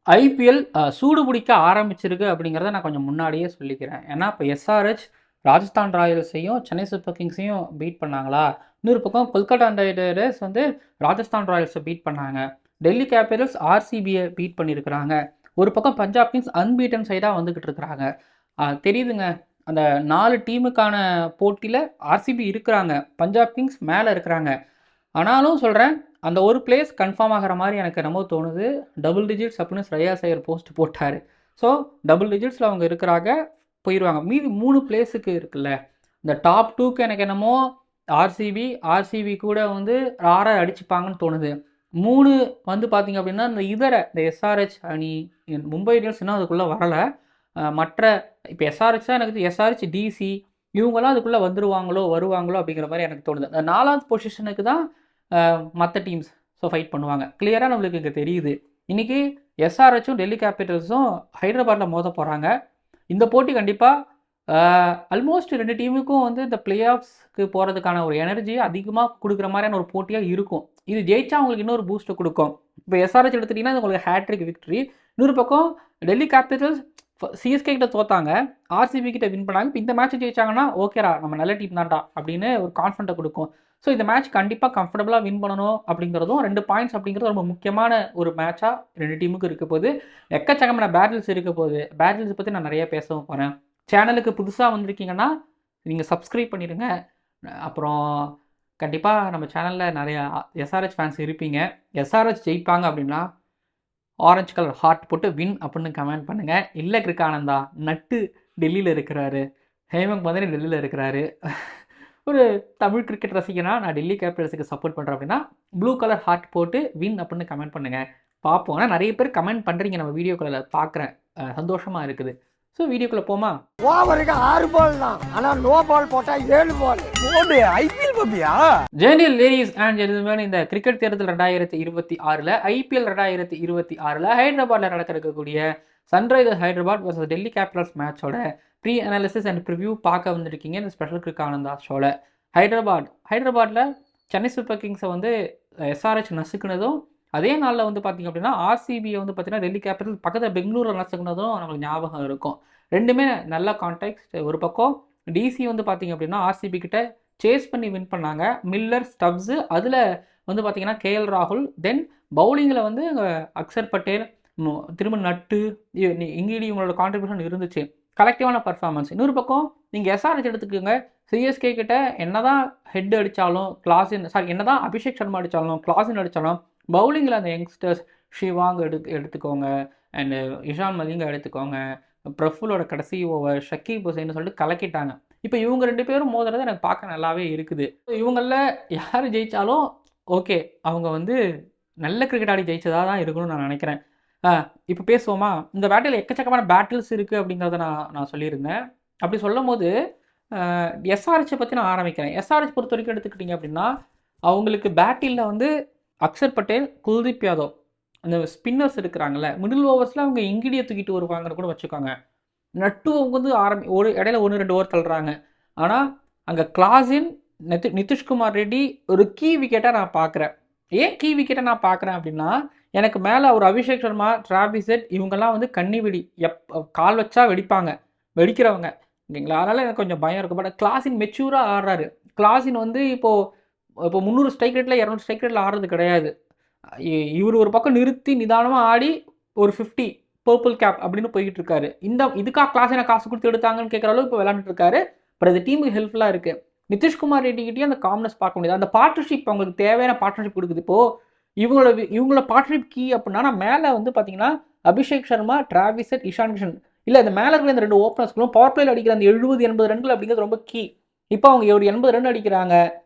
IPL சூடு பிடிக்க ஆரம்பிச்சிருக்கு அப்படிங்கிறத நான் கொஞ்சம் முன்னாடியே சொல்லிக்கிறேன். ஏன்னா இப்போ எஸ்ஆர்ஹெச் ராஜஸ்தான் ராயல்ஸையும் சென்னை சூப்பர் கிங்ஸையும் பீட் பண்ணாங்களா, இன்னொரு பக்கம் கொல்கட்டா நைட் ரைடர்ஸ் வந்து ராஜஸ்தான் ராயல்ஸை பீட் பண்ணாங்க. டெல்லி கேபிட்டல்ஸ் ஆர்சிபியை பீட் பண்ணியிருக்கிறாங்க. ஒரு பக்கம் பஞ்சாப் கிங்ஸ் அன்பீட்டன் சைடாக வந்துக்கிட்டு இருக்கிறாங்க. தெரியுதுங்க, அந்த 4 டீமுக்கான போட்டியில் ஆர்சிபி இருக்கிறாங்க, பஞ்சாப் கிங்ஸ் மேலே இருக்கிறாங்க. ஆனாலும் சொல்கிறேன், அந்த ஒரு பிளேஸ் கன்ஃபார்ம் ஆகிற மாதிரி எனக்கு என்னமோ தோணுது. டபுள் டிஜிட்ஸ் அப்படின்னு ஸ்ரேயாஸ் ஐயர் போஸ்ட் போட்டார். ஸோ டபுள் டிஜிட்ஸில் அவங்க இருக்கிறாங்க, போயிடுவாங்க. மீதி 3 பிளேஸுக்கு இருக்குல்ல, இந்த டாப் 2க்கு எனக்கு என்னமோ ஆர்சிபி கூட வந்து ஆறாக அடிச்சுப்பாங்கன்னு தோணுது. 3 வந்து பார்த்திங்க அப்படின்னா இந்த எஸ்ஆர்ஹெச் அணி, மும்பை இந்தியன்ஸ் இன்னும் அதுக்குள்ளே வரலை. மற்ற இப்போ எஸ்ஆர்ஹெச் தான் எனக்கு எஸ்ஆர்ஹெச், டிசி இவங்கெல்லாம் அதுக்குள்ளே வருவாங்களோ அப்படிங்கிற மாதிரி எனக்கு தோணுது. அந்த 4வது பொசிஷனுக்கு தான் மற்ற டீம்ஸ் ஃபைட் பண்ணுவாங்க. கிளியராக நம்மளுக்கு இங்கே தெரியுது. இன்றைக்கி எஸ்ஆர்ஹெச்சும் டெல்லி கேபிட்டல்ஸும் ஹைதராபாத்தில் மோத போகிறாங்க. இந்த போட்டி கண்டிப்பாக ஆல்மோஸ்ட் 2 டீமுக்கும் வந்து இந்த பிளே ஆஃப்ஸ்க்கு போகிறதுக்கான ஒரு எனர்ஜி அதிகமாக கொடுக்குற மாதிரியான ஒரு போட்டியாக இருக்கும். இது ஜெயிச்சா உங்களுக்கு இன்னொரு பூஸ்ட்டை கொடுக்கும். இப்போ எஸ்ஆர்ஹெச் எடுத்துட்டிங்கன்னா உங்களுக்கு ஹேட்ரிக் விக்ட்ரி. இன்னொரு பக்கம் டெல்லி கேபிட்டல்ஸ் சிஎஸ்கே கிட்ட தோத்தாங்க, ஆர்சிபி கிட்ட வின் பண்ணாங்க. இப்போ இந்த மேட்ச் ஜெயிச்சாங்கன்னா ஓகேரா, நம்ம நல்ல டீம் தான்டா அப்படின்னு ஒரு கான்ஃபிடென்ட்டை கொடுக்கும். ஸோ இந்த மேட்ச் கண்டிப்பாக கம்ஃபர்டபுளாக வின் பண்ணணும் அப்படிங்கிறதும் 2 பாயிண்ட்ஸ் அப்படிங்கிறது ரொம்ப முக்கியமான ஒரு மேட்சாக 2 டீமுக்கு இருக்க போது. எக்கச்சக்கமான பேட்டில்ஸ் இருக்க போது. பேட்டில்ஸ் பற்றி நான் நிறைய பேசவும் போகிறேன். சேனலுக்கு புதுசாக வந்திருக்கீங்கன்னா நீங்கள் சப்ஸ்கிரைப் பண்ணிடுங்க. அப்புறம் கண்டிப்பாக நம்ம சேனலில் நிறையா எஸ்ஆர்ஹெச் ஃபேன்ஸ் இருப்பீங்க. எஸ்ஆர்ஹெச் ஜெயிப்பாங்க அப்படின்னா ஆரஞ்சு கலர் ஹார்ட் போட்டு வின் அப்படின்னு கமெண்ட் பண்ணுங்கள். இல்லை கிரிக்கானந்தா நட்டு டெல்லியில் இருக்கிறாரு, ஹேமந்த் பந்தனி டெல்லியில் இருக்கிறாரு, ஒரு தமிழ் கிரிக்கெட் ரசிகனா நான் டெல்லி கேபிட்டல்ஸுக்கு சப்போர்ட் பண்ணுறேன் அப்படின்னா ப்ளூ கலர் ஹார்ட் போட்டு வின் அப்படின்னு கமெண்ட் பண்ணுங்கள். பார்ப்போம். ஆனால் நிறைய பேர் கமெண்ட் பண்ணுறீங்க, நம்ம வீடியோக்களில் பார்க்குறேன், சந்தோஷமாக இருக்குது. ஸோ வீடியோக்குள்ளே போமா. ஓவருக்கு 6 பால் தான், ஆனால் நோ பால் போட்டால் 7 பால் போடு. ஐபிஎல் பப்பியா ஜெனியல் லேடிஸ் அண்ட் ஜென்டில்மேன், இந்த கிரிக்கெட் தேர்தல் 2026 ஐபிஎல் 2026 ஹைதராபாத்தில் நடக்க இருக்கக்கூடிய Sunrisers Hyderabad versus Delhi Capitals மேட்சோட ப்ரீ அனாலிசிஸ் அண்ட் ப்ரிவ்யூ பார்க்க வந்துருக்கீங்க இந்த ஸ்பெஷல் கிரிக்கானந்தா ஷோவில். ஹைதராபாத்தில் சென்னை சூப்பர் கிங்ஸை வந்து எஸ்ஆர்ஹெச் நசுக்குனதும், அதே நாளில் வந்து பார்த்திங்க அப்படின்னா ஆர்சிபியை வந்து பார்த்திங்கன்னா டெல்லி கேபிட்டல் பக்கத்தில் பெங்களூரில் நசுக்குனதும் நம்மளுக்கு ஞாபகம் இருக்கும். ரெண்டுமே நல்ல கான்டெக்ட். ஒரு பக்கம் டிசி வந்து பார்த்திங்க அப்படின்னா ஆர்சிபி கிட்ட சேஸ் பண்ணி வின் பண்ணாங்க. மில்லர், ஸ்டப்ஸு, அதில் வந்து பார்த்திங்கன்னா கேஎல் ராகுல், தென் பவுலிங்கில் வந்து அக்சர் பட்டேல், திரும்ப நட்டு, இங்கிலி இவங்களோட கான்ட்ரிபியூஷன் இருந்துச்சு. கலெக்டிவான பர்ஃபார்மன்ஸ். இன்னொரு பக்கம் நீங்கள் எஸ்ஆர்ஹெச் எடுத்துக்கோங்க, சிஎஸ்கே கிட்ட என்னதான் ஹெட் அடித்தாலும் என்னதான் அபிஷேக் சர்மா அடித்தாலும் கிளாஸின் அடித்தாலும் பவுலிங்கில் அந்த யங்ஸ்டர்ஸ் ஷிவாங் எடுத்துக்கோங்க, அண்டு இஷான் மலிங்க எடுத்துக்கோங்க, பிரஃபுலோட கடைசி ஓவர், ஷக்கீப் ஹுசைன்னு சொல்லிட்டு கலக்கிட்டாங்க. இப்போ இவங்க 2 பேரும் மோதுறது எனக்கு பார்க்க நல்லாவே இருக்குது. இவங்களில் யார் ஜெயித்தாலும் ஓகே, அவங்க வந்து நல்ல கிரிக்கெட் ஆடி ஜெயிச்சதாக தான் இருக்கணும்னு நான் நினைக்கிறேன். இப்போ பேசுவோமா. இந்த பேட்டில் எக்கச்சக்கமான பேட்டில்ஸ் இருக்குது அப்படிங்கிறத நான் சொல்லியிருந்தேன். அப்படி சொல்லும் போது எஸ்ஆர்ஹெச்சை பற்றி நான் ஆரம்பிக்கிறேன். எஸ்ஆர்ஹெச் பொறுத்த வரைக்கும் எடுத்துக்கிட்டிங்க அப்படின்னா அவங்களுக்கு பேட்டிலில் வந்து அக்சர் பட்டேல், குல்தீப் யாதவ், அந்த ஸ்பின்னர்ஸ் இருக்கிறாங்களே, மிடில் ஓவர்ஸில் அவங்க இங்கிலியை தூக்கிட்டு வருவாங்கன்னு கூட வச்சுக்கோங்க. நட்டு அவங்க வந்து ஒரு இடையில 1-2 ஓவர் தள்ளுறாங்க. ஆனால் அங்கே கிளாஸின், நிதிஷ்குமார் ரெட்டி ஒரு கீ விக்கெட்டாக நான் பார்க்குறேன். ஏன் கீ விக்கெட்டை நான் பார்க்குறேன் அப்படின்னா, எனக்கு மேலே ஒரு அபிஷேக் சர்மா, டிராவிஸ் ஹெட் இவங்கெல்லாம் வந்து கண்ணி வெடி, கால் வச்சா வெடிப்பாங்க, வெடிக்கிறவங்க இல்லைங்களா. அதனால் எனக்கு கொஞ்சம் பயம் இருக்குது. பட் கிளாஸின் மெச்சூராக ஆடுறாரு. கிளாஸின் வந்து இப்போ 300 ஸ்ட்ரைக் ரேட்டில் 200 ஸ்ட்ரைக் ரேட்டில் ஆடுறது கிடையாது. இவர் ஒரு பக்கம் நிறுத்தி நிதானமாக ஆடி ஒரு 50 பர்பிள் கேப் அப்படின்னு போய்கிட்டு இருக்காரு. இதுக்காக கிளாஸினை காசு கொடுத்து எடுத்தாங்கன்னு கேட்குற அளவுக்கு இப்போ விளையாண்டுட்டு இருக்காரு. பட் அது டீமுக்கு ஹெல்ப்ஃபுல்லாக இருக்குது. நிதிஷ்குமார் ரெட்டிக்கிட்டே அந்த காம்னஸ் பார்க்க முடியாது. அந்த பார்ட்னர்ஷிப் அவங்களுக்கு தேவையான பார்ட்னர்ஷிப் கொடுக்குது. இப்போது இவங்களோட பார்ட்னர்ஷிப் கீ அப்படின்னா மேலே வந்து பார்த்தீங்கன்னா அபிஷேக் சர்மா, டிராவிஸ் ஹெட், இஷான் கிஷன், இல்லை இந்த மேலே இருக்கிற இந்த 2 ஓப்பனர்ஸ்களும் பவர் பிளேயில் அடிக்கிற அந்த 70-80 ரன்கள் அப்படிங்கிறது ரொம்ப கீ. இப்போ அவங்க ஒரு 80 ரன் அடிக்கிறாங்க.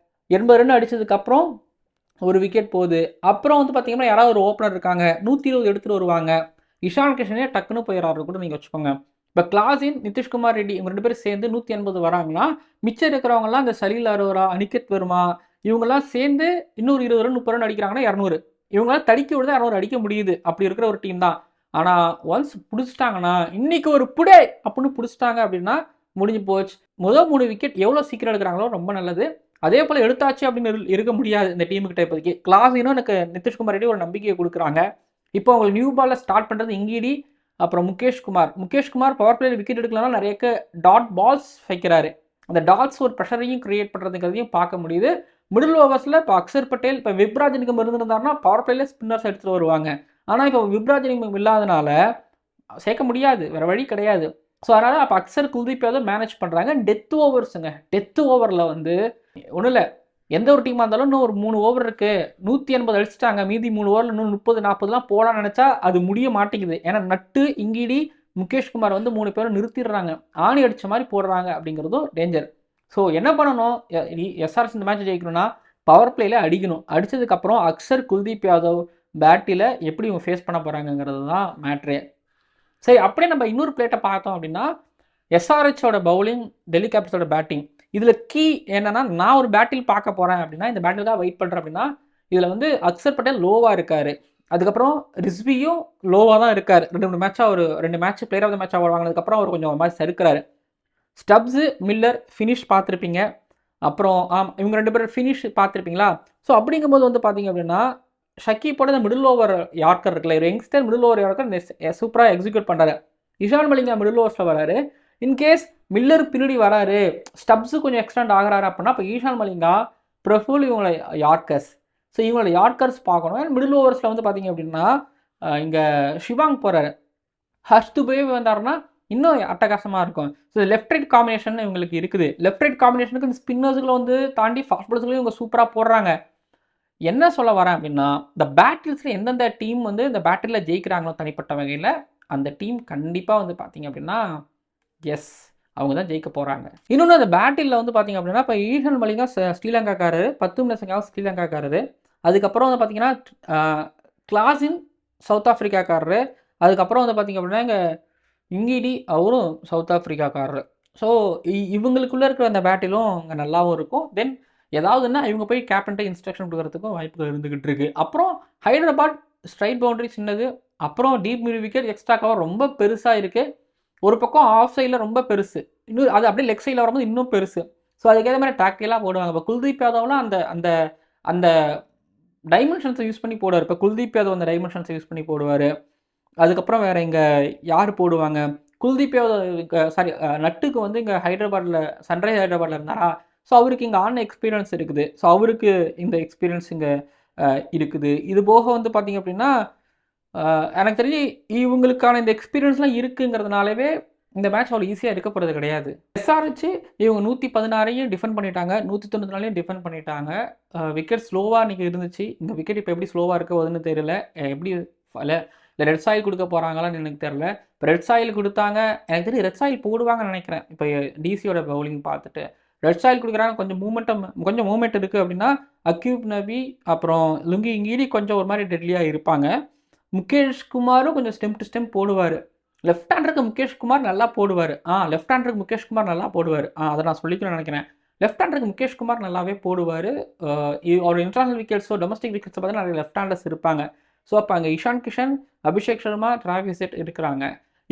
80 ரன் அடித்ததுக்கப்புறம் ஒரு விக்கெட் போகுது. அப்புறம் வந்து பார்த்திங்கன்னா யாராவது ஒரு ஓப்பனர் இருக்காங்க, 120 எடுத்துகிட்டு வருவாங்க. இஷான் கிஷனே டக்குன்னு போயிடறாரு கூட நீங்கள் வச்சுக்கோங்க. இப்போ கிளாஸின், நிதிஷ்குமார் ரெட்டி இவங்க 2 பேரும் சேர்ந்து 180 வராங்கன்னா, மிச்சம் இருக்கிறவங்கலாம் இந்த சலீல் அரோரா, அனிகேத் வர்மா இவங்கெல்லாம் சேர்ந்து இன்னொரு 20 ரன் 30 ரன் அடிக்கிறாங்கன்னா 200. இவங்களாம் தடிக்க விடுதா 200 அடிக்க முடியுது. அப்படி இருக்கிற ஒரு டீம் தான். ஆனால் ஒன்ஸ் பிடிச்சிட்டாங்கன்னா, இன்றைக்கி ஒரு புடே அப்படின்னு பிடிச்சிட்டாங்க அப்படின்னா முடிஞ்சு போச்சு. முதல் 3 விக்கெட் எவ்வளோ சீக்கிரம் எடுக்கிறாங்களோ ரொம்ப நல்லது. அதே போல் எடுத்தாச்சு அப்படின்னு இருக்க முடியாது இந்த டீமுக்கிட்ட இப்போதைக்கு. கிளாஸினும் எனக்கு நிதிஷ்குமார் ரெட்டி ஒரு நம்பிக்கையை கொடுக்குறாங்க. இப்போ உங்களுக்கு நியூ பாலில் ஸ்டார்ட் பண்ணுறது இங்கிடி, அப்புறம் முகேஷ்குமார் பவர் பிளேயில் விக்கெட் எடுக்கலன்னா நிறைய டாட் பால்ஸ் வைக்கிறாரு. அந்த டாட்ஸ் ஒரு ப்ரெஷரையும் கிரியேட் பண்ணுறதுங்கிறதையும் பார்க்க முடியுது. மிடில் ஓவர்ஸில் இப்போ அக்ஷர் பட்டேல், இப்போ விப்ராஜனிங்கம் இருந்திருந்தாருன்னா பவர் பிளேயில் ஸ்பின்னர்ஸ் எடுத்துகிட்டு வருவாங்க. ஆனால் இப்போ விப்ராஜனிங்கம் இல்லாதனால சேர்க்க முடியாது, வேறு வழி கிடையாது. ஸோ அதனால் அப்போ அக்ஷர் குல்தீப் யாதவ் மேனேஜ் பண்ணுறாங்க. டெத் ஓவரில் வந்து ஒன்றும் இல்லை, எந்த ஒரு டீமாக இருந்தாலும் இன்னும் ஒரு 3 ஓவர் இருக்குது, 180 அடிச்சிட்டாங்க, மீதி 3 ஓவரில் இன்னும் 30-40 போகலான்னு நினச்சா அது முடிய மாட்டேங்குது. ஏன்னா நட்டு, இங்கிடி, முகேஷ்குமார் வந்து 3 பேரும் நிறுத்திடுறாங்க, ஆணி அடித்த மாதிரி போடுறாங்க. அப்படிங்கிறதும் டேஞ்சர். ஸோ என்ன பண்ணணும், எஸ்ஆர்எஸ் இந்த மேட்ச் ஜெயிக்கணும்னா பவர் பிளேயில் அடிக்கணும். அடித்ததுக்கப்புறம் அக்ஷர், குல்தீப் யாதவ் பேட்டில் எப்படி இவங்க ஃபேஸ் பண்ண போகிறாங்கங்கிறது தான் மேட்ரே. சரி, அப்படியே நம்ம இன்னொரு பிளேட்டை பார்த்தோம் அப்படின்னா எஸ்ஆர்ஹெச்சோட பவுலிங், டெல்லி கேபிட்டல்ஸோட பேட்டிங். இதில் கீ என்னன்னா, நான் ஒரு பேட்டில் பார்க்க போகிறேன் அப்படின்னா, இந்த பேட்டில் தான் வெயிட் பண்ணுறேன் அப்படின்னா, இதில் வந்து அக்ஷர் பட்டேல் லோவாக இருக்கார், அதுக்கப்புறம் ரிஸ்வியும் லோவாக தான் இருக்கார். 2 மேட்சாக ஒரு 2 match player of the match award வாங்கினதுக்கப்புறம் அவர் கொஞ்சம் மாதிரி சறுக்கிறாரு. ஸ்டப்ஸு, மில்லர் ஃபினிஷ் பார்த்துருப்பீங்க. அப்புறம் இவங்க 2 பேரும் ஃபினிஷ் பார்த்துருப்பீங்களா? ஸோ அப்படிங்கும்போது வந்து பார்த்தீங்க அப்படின்னா, ஷக்கீப்போட இந்த மிடில் ஓவர் யார்க்கர் இருக்குல்ல, ஒரு யங்ஸ்டர் மிடில் ஓவர் யார்க்கர் சூப்பராக எக்ஸிக்யூட் பண்ணுறாரு. இஷான் மலிங்கா மிடில் ஓவர்ஸில் வராரு. இன்கேஸ் மில்லர் பின்னாடி வராரு, ஸ்டப்ஸு கொஞ்சம் எக்ஸ்டெண்ட் ஆகிறாரு அப்படின்னா, இப்போ ஈஷான் மலிங்கா, பிரஃபுல் இவங்களை யார்க்கர்ஸ். ஸோ இவங்களை யார்க்கர்ஸ் பார்க்கணும். மிடில் ஓவர்ஸில் வந்து பார்த்தீங்க அப்படின்னா இங்கே ஷிவாங் போகிறாரு, ஹர்ஷ் துபே வந்தாருன்னா இன்னும் அட்டகாசமாக இருக்கும். ஸோ லெஃப்ட் ரைட் காம்பினேஷன் இவங்களுக்கு இருக்குது. லெஃப்ட் ரைட் காம்பினேஷனுக்கு இந்த ஸ்பின்னர்ஸுகளை வந்து தாண்டி ஃபாஸ்ட் பாலர்ஸ்களையும் இவங்க சூப்பராக போடுறாங்க. என்ன சொல்ல வரேன் அப்படின்னா, இந்த பேட்டில்ஸில் எந்தெந்த டீம் வந்து இந்த பேட்டிலில் ஜெயிக்கிறாங்களோ தனிப்பட்ட வகையில், அந்த டீம் கண்டிப்பாக வந்து பார்த்தீங்க அப்படின்னா எஸ், அவங்க தான் ஜெயிக்க போகிறாங்க. இன்னொன்று, அந்த பேட்டிலில் வந்து பார்த்தீங்க அப்படின்னா, இப்போ ஈஷான் மலிங்கா ஸ்ரீலங்காக்காரரு, 10 நிமிஷங்காக ஸ்ரீலங்காக்காரரு, அதுக்கப்புறம் வந்து பார்த்தீங்கன்னா கிளாஸின் சவுத் ஆஃப்ரிக்காக்காரரு, அதுக்கப்புறம் வந்து பார்த்தீங்க அப்படின்னா இங்கே இங்கிடி அவரும் சவுத் ஆஃப்ரிக்காக்காரரு. ஸோ இவங்களுக்குள்ளே இருக்கிற அந்த பேட்டிலும் அங்கே நல்லாவும் இருக்கும். தென் ஏதாவதுன்னா இவங்க போய் கேப்டன்ட்டை இன்ஸ்ட்ரக்ஷன் கொடுக்கறதுக்கும் வாய்ப்புகள் இருந்துகிட்டு இருக்கு. அப்புறம் ஹைதராபாத் ஸ்ட்ரைட் பவுண்டரி சின்னது, அப்புறம் deep mid wicket extra cover ரொம்ப பெருசாக இருக்குது. ஒரு பக்கம் ஆஃப் சைடில் ரொம்ப பெருசு, இன்னும் அது அப்படியே லெக் சைடில் வரும்போது இன்னும் பெருசு. ஸோ அதுக்கேற்ற மாதிரி டாக்டிக்கலாக போடுவாங்க. இப்போ குல்தீப் யாதவ்லாம் அந்த அந்த அந்த டைமென்ஷன்ஸை யூஸ் பண்ணி போடுவார். இப்போ குல்தீப் யாதவ் அந்த டைமென்ஷன்ஸை யூஸ் பண்ணி போடுவார். அதுக்கப்புறம் வேறு இங்கே யார் போடுவாங்க, குல்தீப் யாதவ் நட்டுக்கு வந்து இங்கே ஹைதராபாத்தில் சன்ரைஸ் ஹைதராபாத்தில் இருந்தாரா, ஸோ அவருக்கு இங்கே ஆன எக்ஸ்பீரியன்ஸ் இருக்குது. ஸோ அவருக்கு இந்த எக்ஸ்பீரியன்ஸ் இங்கே இருக்குது. இது போக வந்து பார்த்திங்க அப்படின்னா எனக்கு தெரிஞ்சு இவங்களுக்கான இந்த எக்ஸ்பீரியன்ஸ்லாம் இருக்குங்கிறதுனாலவே இந்த மேட்ச் அவ்வளோ ஈஸியாக இருக்க போகிறது கிடையாது. எஸ்ஆர்ஹெச் இவங்க 116ஐயும் டிஃபெண்ட் பண்ணிட்டாங்க, 194ஐயும் டிஃபெண்ட் பண்ணிட்டாங்க. விக்கெட் ஸ்லோவாக இன்றைக்கி இருந்துச்சு. இந்த விக்கெட் இப்போ எப்படி ஸ்லோவாக இருக்க போகுதுன்னு தெரியல. எப்படி இல்லை ரெட் சாயில் கொடுக்க போகிறாங்களான்னு எனக்கு தெரியல. இப்போ ரெட் சாயில் கொடுத்தாங்க, எனக்கு தெரியும் ரெட் சாயில் போடுவாங்கன்னு நினைக்கிறேன். இப்போ டிசியோட பவுலிங் பார்த்துட்டு ரெட் சாயில் கொடுக்குறாங்க, கொஞ்சம் மூமெண்ட் இருக்குது அப்படின்னா அக்யூப் நபி அப்புறம் லுங்கி இங்கீடி கொஞ்சம் ஒரு மாதிரி டெட்லியாக இருப்பாங்க. முகேஷ்குமாரும் கொஞ்சம் ஸ்டெம் டு ஸ்டெம் போடுவார். லெஃப்ட் ஹேண்டருக்கு முகேஷ்குமார் நல்லா போடுவார். அதை நான் சொல்லிக்கணும்னு நினைக்கிறேன். லெஃப்ட் ஹேண்டருக்கு முகேஷ்குமார் நல்லாவே போடுவார். அவர் இன்டர்நேஷனல் விக்கெட்ஸோ டொமஸ்டிக் விக்கெட்ஸோ பார்த்தீங்கன்னா நிறைய லெஃப்ட் ஹேண்டர்ஸ் இருப்பாங்க. ஸோ அப்போ அங்கே இஷான் கிஷன், அபிஷேக் சர்மா, டிராவிஸ் ஹெட் இருக்கிறாங்க.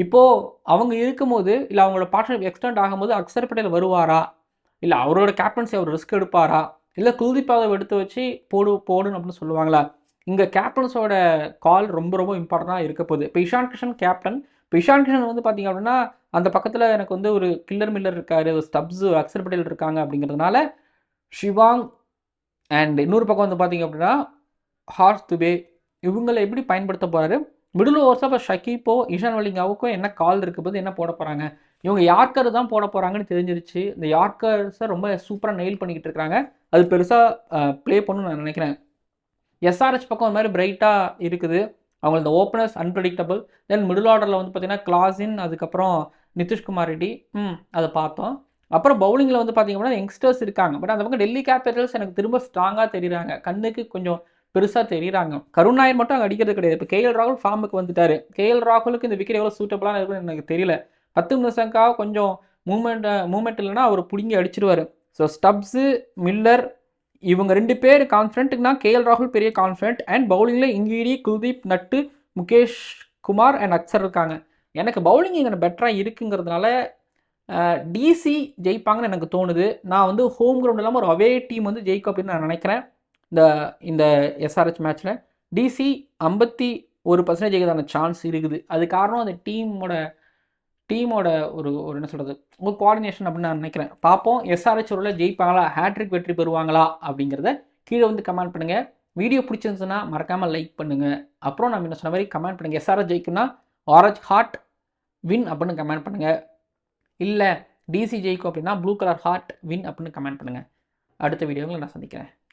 இப்போது அவங்க இருக்கும்போது, இல்லை அவங்களோட பார்ட்னர்ஷிப் எக்ஸ்டெண்ட் ஆகும்போது அக்ஷர் பட்டேல் வருவாரா, இல்லை அவரோட கேப்டன்சி அவர் ரிஸ்க் எடுப்பாரா, இல்லை குல்தீப் யாதவ் எடுத்து வச்சு போடுன்னு அப்படின்னு சொல்லுவாங்களா? இங்கே கேப்டன்ஸோட கால் ரொம்ப ரொம்ப இம்பார்ட்டண்ட்டாக இருக்க போகுது. இப்போ இஷான் கிஷன் கேப்டன். இப்போ இஷான் கிஷன் வந்து பார்த்திங்க அப்படின்னா அந்த பக்கத்தில் எனக்கு வந்து ஒரு கில்லர் மில்லர் இருக்கார், ஒரு ஸ்டப்ஸு, அக்ஷர் பட்டேல் இருக்காங்க. அப்படிங்கிறதுனால ஷிவாங் அண்ட் இன்னொரு பக்கம் வந்து பார்த்திங்க அப்படின்னா ஹார்ஷ் துபே, இவங்களை எப்படி பயன்படுத்த போகிறாரு? மிடில் ஓவர்ஸாக இப்போ ஷக்கீப்போ இஷான் மலிங்காவுக்கும் என்ன கால் இருக்க போது, என்ன போட போகிறாங்க? இவங்க யார்க்கர் தான் போட போகிறாங்கன்னு தெரிஞ்சிருச்சு. இந்த யார்க்கர்ஸை ரொம்ப சூப்பராக நெயில் பண்ணிக்கிட்டு இருக்காங்க. அது பெருசாக ப்ளே பண்ணணும்னு நான் நினைக்கிறேன். எஸ்ஆர்ஹெச் பக்கம் ஒரு மாதிரி பிரைட்டாக இருக்குது. அவங்க இந்த ஓப்பனர்ஸ் அன்பிரடிக்டபிள். தென் மிடில் ஆர்டரில் வந்து பார்த்திங்கன்னா கிளாஸின், அதுக்கப்புறம் நிதிஷ்குமார் ரெட்டி, அதை பார்த்தோம். அப்புறம் பவுலிங்கில் வந்து பார்த்திங்க அப்படின்னா யங்ஸ்டர்ஸ் இருக்காங்க. பட் அந்த பக்கம் டெல்லி கேபிட்டல்ஸ் எனக்கு திரும்ப ஸ்ட்ராங்காக தெரியுறாங்க, கண்ணுக்கு கொஞ்சம் பெருசாக தெரியுறாங்க. கருண் நாயர் மட்டும் அங்கே அடிக்கிறது கிடையாது. இப்போ கேஎல் ராகுல் ஃபார்முக்கு வந்துட்டார். கேஎல் ராகுலுக்கு இந்த விக்கெட் எவ்வளோ சூட்டபுளாக இருக்குன்னு எனக்கு தெரியல. 10 நிமிஷங்காக கொஞ்சம் மூமெண்ட் இல்லைன்னா அவர் பிடிங்கி அடிச்சிருவார். ஸோ ஸ்டப்ஸு, மில்லர் இவங்க 2 பேர் கான்ஃபிடென்ட்னா கேஎல் ராகுல் பெரிய கான்ஃபிடென்ட். அண்ட் பவுலிங்கில் இங்கிடி, குல்தீப், நட்டு, முகேஷ் குமார் அண்ட் அக்ஷர் இருக்காங்க. எனக்கு பவுலிங் இங்கே பெட்டராக இருக்குங்கிறதுனால டிசி ஜெயிப்பாங்கன்னு எனக்கு தோணுது. நான் வந்து ஹோம் கிரவுண்ட் இல்லாமல் ஒரு அவே டீம் வந்து ஜெயிக்கும் அப்படின்னு நான் நினைக்கிறேன். இந்த எஸ்ஆர்ஹெச் மேட்ச்சில் டிசி 1% ஜெயிக்கிறதான சான்ஸ் இருக்குது. அது காரணம் அந்த டீமோட ஒரு ஒரு என்ன சொல்கிறது, ஒரு கோஆர்டினேஷன் அப்படின்னு நான் நினைக்கிறேன். பார்ப்போம் எஸ்ஆர்ஹெச் ஒருவேளை ஜெயிப்பாங்களா, ஹேட்ரிக் வெற்றி பெறுவாங்களா அப்படிங்கிறத கீழே வந்து கமெண்ட் பண்ணுங்கள். வீடியோ பிடிச்சிருந்துச்சுன்னா மறக்காமல் லைக் பண்ணுங்கள். அப்புறம் நம்ம என்ன சொன்ன மாதிரி கமெண்ட் பண்ணுங்கள். எஸ்ஆர்ஹெச் ஜெயிக்குன்னா ஆரஞ்ச் ஹார்ட் வின் அப்படின்னு கமெண்ட் பண்ணுங்கள். இல்லை டிசி ஜெயிக்கும் அப்படின்னா ப்ளூ கலர் ஹார்ட் வின் அப்படின்னு கமெண்ட் பண்ணுங்கள். அடுத்த வீடியோவில் நான் சந்திக்கிறேன்.